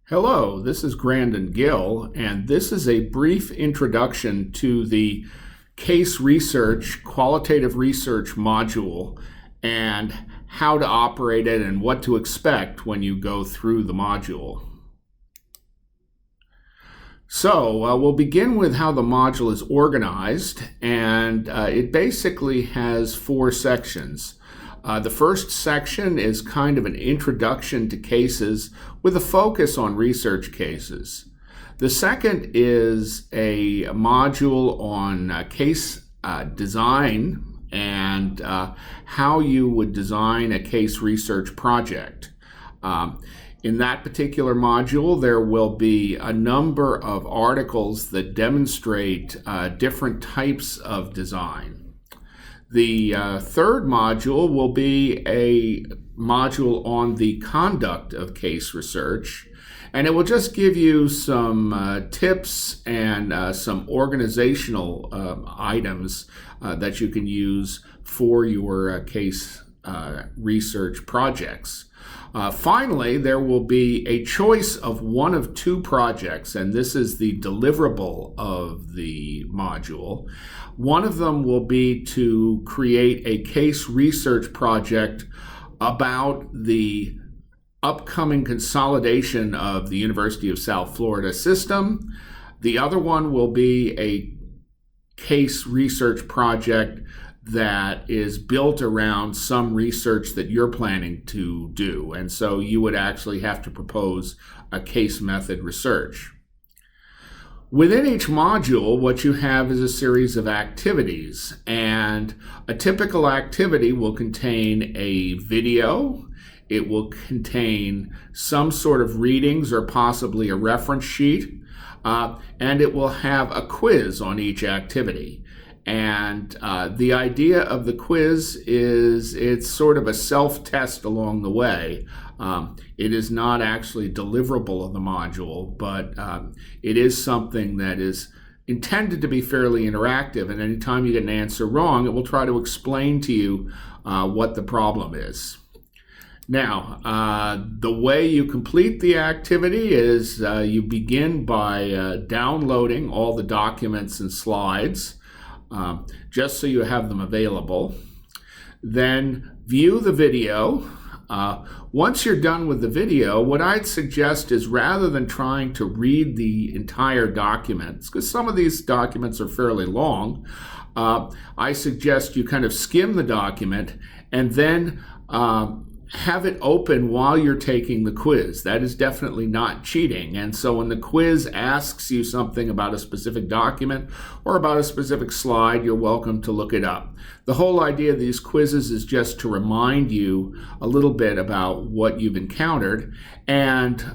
Hello, this is Grandin Gill, and this is a brief introduction to the case research, qualitative research module, and how to operate it and what to expect when you go through the module. So we'll begin with how the module is organized, and it basically has 4 sections. The first section is kind of an introduction to cases with a focus on research cases. The second is a module on case design and how you would design a case research project. In that particular module, there will be a number of articles that demonstrate different types of design. The third module will be a module on the conduct of case research, and it will just give you some tips and some organizational items that you can use for your case research projects. Finally, there will be a choice of one of 2 projects, and this is the deliverable of the module. One of them will be to create a case research project about the upcoming consolidation of the University of South Florida system. The other one will be a case research project that is built around some research that you're planning to do. And so you would actually have to propose a case method research. Within each module, what you have is a series of activities, and a typical activity will contain a video. It will contain some sort of readings or possibly a reference sheet, and it will have a quiz on each activity. And the idea of the quiz is it's sort of a self-test along the way. It is not actually deliverable of the module, but it is something that is intended to be fairly interactive. And anytime you get an answer wrong, it will try to explain to you what the problem is. Now, the way you complete the activity is you begin by downloading all the documents and slides. Just so you have them available. Then view the video. Once you're done with the video, what I'd suggest is rather than trying to read the entire documents, because some of these documents are fairly long, I suggest you kind of skim the document and then have it open while you're taking the quiz. That is definitely not cheating. And so when the quiz asks you something about a specific document or about a specific slide, you're welcome to look it up. The whole idea of these quizzes is just to remind you a little bit about what you've encountered, and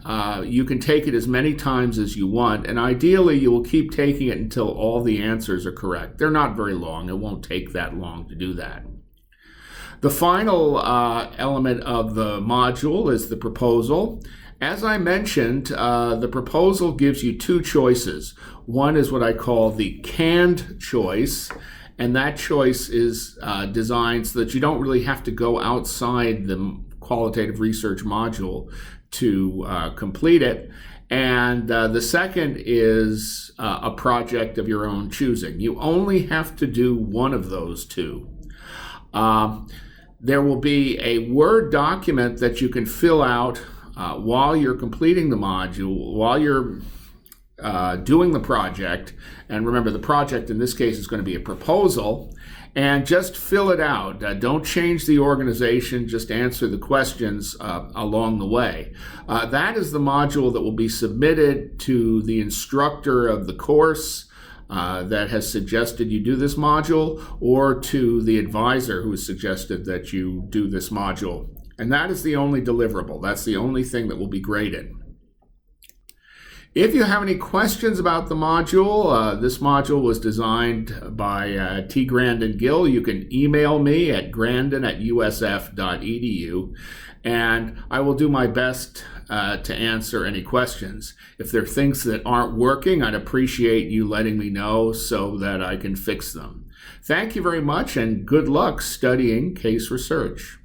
you can take it as many times as you want, and ideally you will keep taking it until all the answers are correct. They're not very long. It won't take that long to do that. The final element of the module is the proposal. As I mentioned, the proposal gives you 2 choices. One is what I call the canned choice, and that choice is designed so that you don't really have to go outside the qualitative research module to complete it. And the second is a project of your own choosing. You only have to do one of those 2. There will be a Word document that you can fill out while you're completing the module, while you're doing the project. And remember, the project in this case is going to be a proposal. And just fill it out. Don't change the organization. Just answer the questions along the way. That is the module that will be submitted to the instructor of the course that has suggested you do this module, or to the advisor who has suggested that you do this module. And that is the only deliverable. That's the only thing that will be graded. If you have any questions about the module, this module was designed by T. Grandin Gill. You can email me at grandin@usf.edu, and I will do my best to answer any questions. If there are things that aren't working, I'd appreciate you letting me know so that I can fix them. Thank you very much, and good luck studying case research.